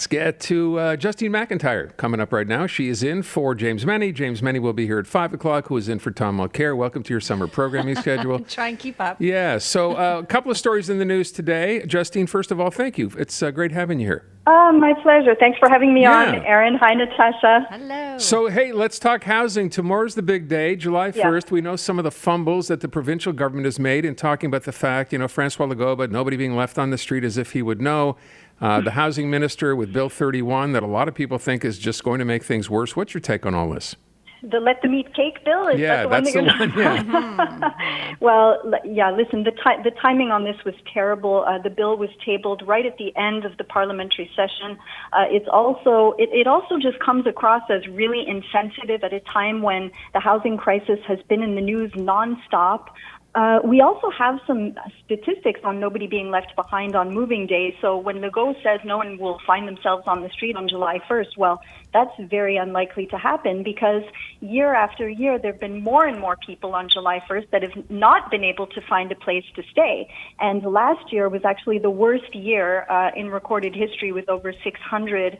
Let's get to Justine McIntyre coming up right now. She is in for James Meny. James Meny will be here at 5 o'clock, who is in for Tom Mulcair. Welcome to your summer programming schedule. Try and keep up. Yeah, so a couple of stories in the news today. Justine, first of all, thank you. It's great having you here. My pleasure. Thanks for having me on, Aaron. Hi, Natasha. Hello. So, hey, let's talk housing. Tomorrow's the big day, July 1st. We know some of the fumbles that the provincial government has made in talking about the fact, Francois Legault, nobody being left on the street as if he would know. The housing minister with Bill 31 that a lot of people think is just going to make things worse. What's your take on all this? The Let Them Eat Cake bill? Is that the that's the one, Well, listen, the timing on this was terrible. The bill was tabled right at the end of the parliamentary session. It also just comes across as really insensitive at a time when the housing crisis has been in the news nonstop. We also have some statistics on nobody being left behind on moving day. So when Legault says no one will find themselves on the street on July 1st, well, that's very unlikely to happen because year after year there have been more and more people on July 1st that have not been able to find a place to stay. And last year was actually the worst year in recorded history with over 600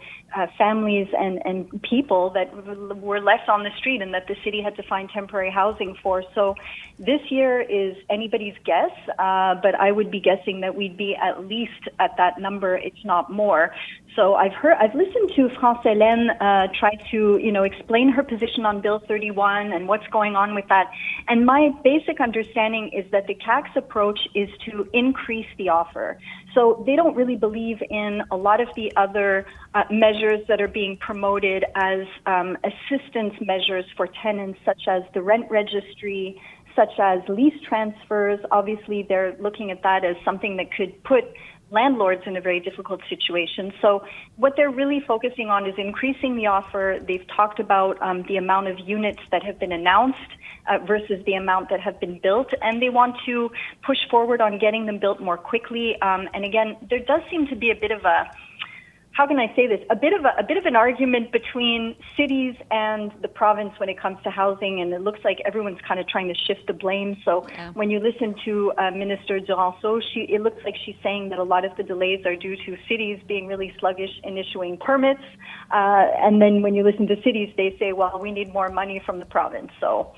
families and people that were left on the street and that the city had to find temporary housing for. So this year is anybody's guess, but I would be guessing that we'd be at least at that number, if not more. So I've listened to France Hélène try to, explain her position on Bill 31 and what's going on with that. And my basic understanding is that the CAQ's approach is to increase the offer. So they don't really believe in a lot of the other measures that are being promoted as assistance measures for tenants, such as the rent registry, such as lease transfers. Obviously, they're looking at that as something that could put landlords in a very difficult situation. So what they're really focusing on is increasing the offer. They've talked about the amount of units that have been announced versus the amount that have been built, and they want to push forward on getting them built more quickly. And again, there does seem to be a bit of a, how can I say this? A bit of an argument between cities and the province when it comes to housing, and it looks like everyone's kind of trying to shift the blame. So when you listen to Minister Duranceau, it looks like she's saying that a lot of the delays are due to cities being really sluggish in issuing permits. And then when you listen to cities, they say, well, we need more money from the province. So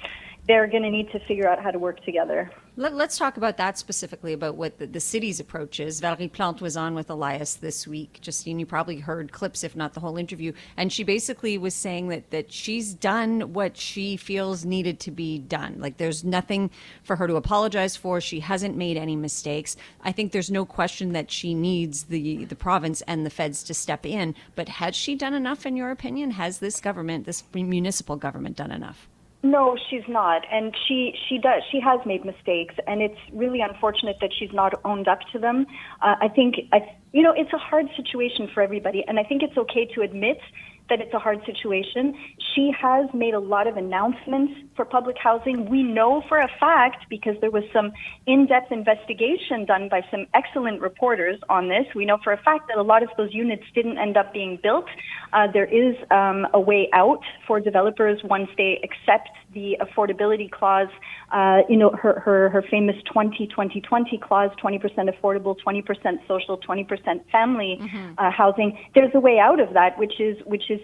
they're going to need to figure out how to work together. Let's talk about that specifically, about what the city's approach is. Valérie Plante was on with Elias this week. Justine, you probably heard clips, if not the whole interview. And she basically was saying that she's done what she feels needed to be done. Like, there's nothing for her to apologize for. She hasn't made any mistakes. I think there's no question that she needs the province and the feds to step in. But has she done enough, in your opinion? Has this government, this municipal government, done enough? No, she's not, and she does. She has made mistakes, and it's really unfortunate that she's not owned up to them. I think it's a hard situation for everybody, and I think it's okay to admit that it's a hard situation. She has made a lot of announcements for public housing. We know for a fact, because there was some in-depth investigation done by some excellent reporters on this, we know for a fact that a lot of those units didn't end up being built. There is a way out for developers once they accept the affordability clause, her famous 20-20-20 clause, 20% affordable, 20% social, 20% family housing. There's a way out of that, which is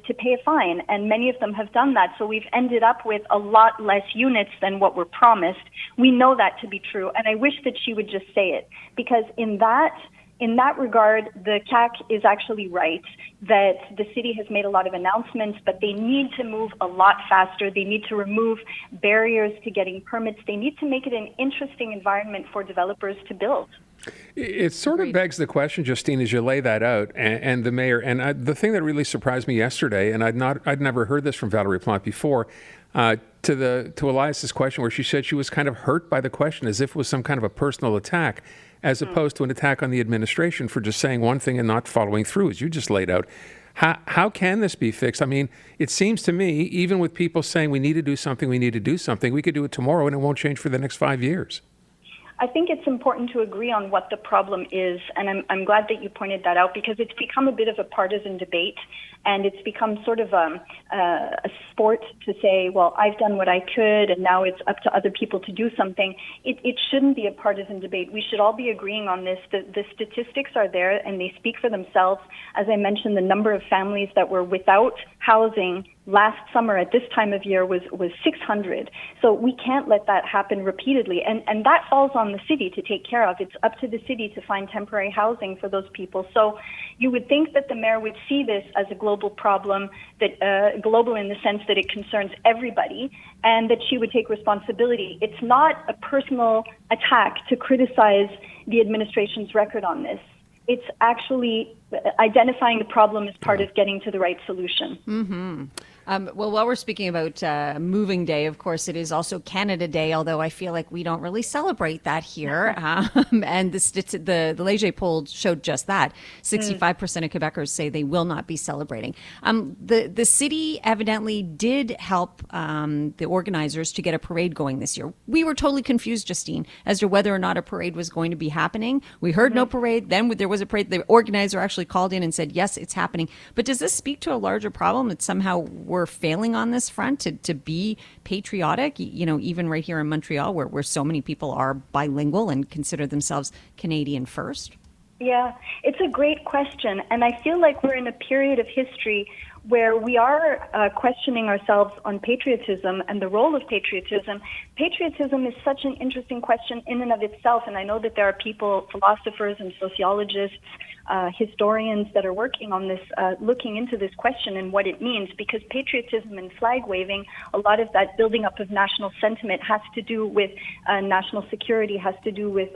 to pay a fine, and many of them have done that. So we've ended up with a lot less units than what were promised. We know that to be true, and I wish that she would just say it, because in that regard, the CAQ is actually right that the city has made a lot of announcements, but they need to move a lot faster. They need to remove barriers to getting permits. They need to make it an interesting environment for developers to build. It sort of begs the question, Justine, as you lay that out, and the mayor, and the thing that really surprised me yesterday, and I'd never heard this from Valérie Plante before, to Elias's question, where she said she was kind of hurt by the question, as if it was some kind of a personal attack, as opposed to an attack on the administration for just saying one thing and not following through, as you just laid out. How can this be fixed? I mean, it seems to me, even with people saying we need to do something, we could do it tomorrow, and it won't change for the next 5 years. I think it's important to agree on what the problem is, and I'm glad that you pointed that out, because it's become a bit of a partisan debate, and it's become sort of a sport to say, well, I've done what I could, and now it's up to other people to do something. It shouldn't be a partisan debate. We should all be agreeing on this. The statistics are there, and they speak for themselves. As I mentioned, the number of families that were without housing last summer at this time of year was 600. So we can't let that happen repeatedly. And that falls on the city to take care of. It's up to the city to find temporary housing for those people. So you would think that the mayor would see this as a global problem, that global in the sense that it concerns everybody, and that she would take responsibility. It's not a personal attack to criticize the administration's record on this. It's actually identifying the problem as part of getting to the right solution. Mm-hmm. Well, while we're speaking about Moving Day, of course, it is also Canada Day, although I feel like we don't really celebrate that here. And the Léger poll showed just that. 65% of Quebecers say they will not be celebrating. The city evidently did help the organizers to get a parade going this year. We were totally confused, Justine, as to whether or not a parade was going to be happening. We heard no parade. Then there was a parade. The organizer actually called in and said, yes, it's happening. But does this speak to a larger problem that somehow we're failing on this front to be patriotic, even right here in Montreal, where so many people are bilingual and consider themselves Canadian first? Yeah, it's a great question. And I feel like we're in a period of history where we are questioning ourselves on patriotism and the role of patriotism. Patriotism is such an interesting question in and of itself, and I know that there are people, philosophers and sociologists, historians that are working on this, looking into this question and what it means, because patriotism and flag waving, a lot of that building up of national sentiment has to do with national security, has to do with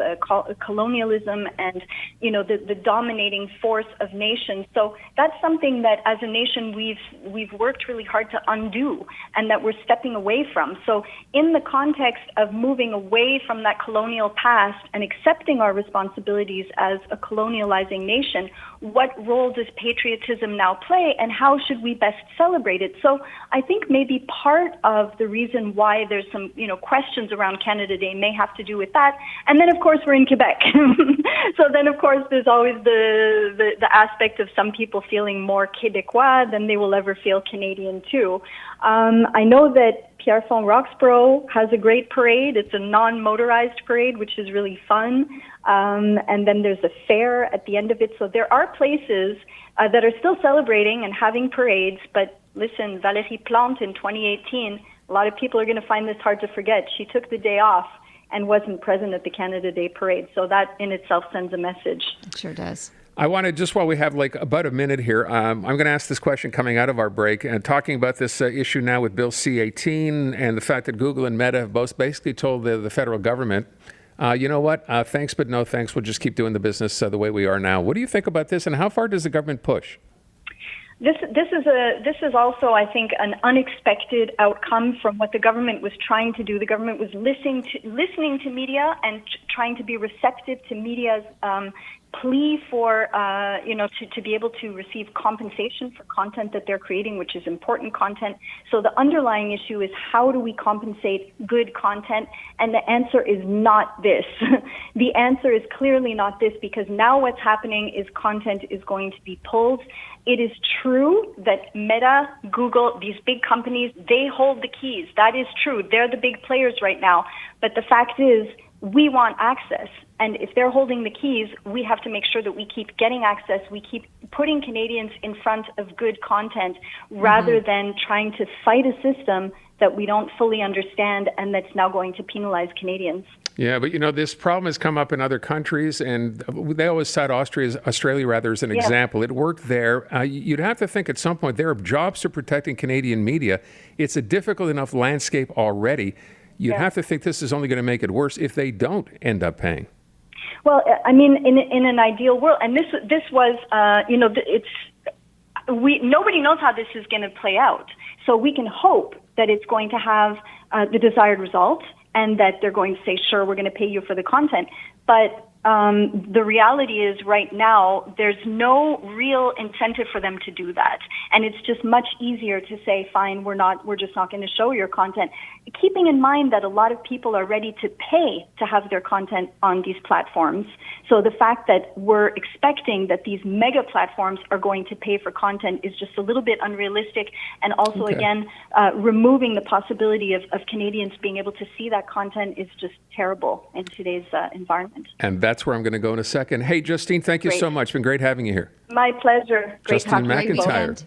colonialism and, the dominating force of nations. So that's something that as a nation we've worked really hard to undo and that we're stepping away from. So in the context of moving away from that colonial past and accepting our responsibilities as a colonializing nation, what role does patriotism now play and how should we best celebrate it? So I think maybe part of the reason why there's some, questions around Canada Day may have to do with that. And then of course we're in Quebec. So then of course there's always the aspect of some people feeling more Québécois than they will ever feel Canadian too. I know that Pierrefonds Roxborough has a great parade. It's a non-motorized parade, which is really fun. And then there's a fair at the end of it. So there are places that are still celebrating and having parades. But listen, Valérie Plante in 2018, a lot of people are going to find this hard to forget. She took the day off and wasn't present at the Canada Day parade. So that in itself sends a message. It sure does. I want to, just while we have about a minute here, I'm going to ask this question coming out of our break and talking about this issue now with Bill C-18 and the fact that Google and Meta have both basically told the federal government, you know what, thanks but no thanks, we'll just keep doing the business the way we are now. What do you think about this and how far does the government push? This is also, I think, an unexpected outcome from what the government was trying to do. The government was listening to media and trying to be receptive to media's plea for, to be able to receive compensation for content that they're creating, which is important content. So the underlying issue is how do we compensate good content? And the answer is not this. The answer is clearly not this, because now what's happening is content is going to be pulled. It is true that Meta, Google, these big companies, they hold the keys. That is true. They're the big players right now. But the fact is, we want access. And if they're holding the keys, we have to make sure that we keep getting access. We keep putting Canadians in front of good content rather than trying to fight a system that we don't fully understand and that's now going to penalize Canadians. Yeah, but this problem has come up in other countries, and they always cite Australia as an example. It worked there. You'd have to think at some point there are jobs to protecting Canadian media. It's a difficult enough landscape already. You'd have to think this is only going to make it worse if they don't end up paying. Well, I mean, in an ideal world, and this was, nobody knows how this is going to play out. So we can hope that it's going to have the desired result and that they're going to say, sure, we're going to pay you for the content. But the reality is right now there's no real incentive for them to do that, and it's just much easier to say, fine, we're just not going to show your content, keeping in mind that a lot of people are ready to pay to have their content on these platforms. So the fact that we're expecting that these mega platforms are going to pay for content is just a little bit unrealistic, and also again removing the possibility of Canadians being able to see that content is just terrible in today's environment. And that's where I'm going to go in a second. Hey, Justine, thank you so much. Been great having you here. My pleasure. Great Justine talking to you both. McIntyre.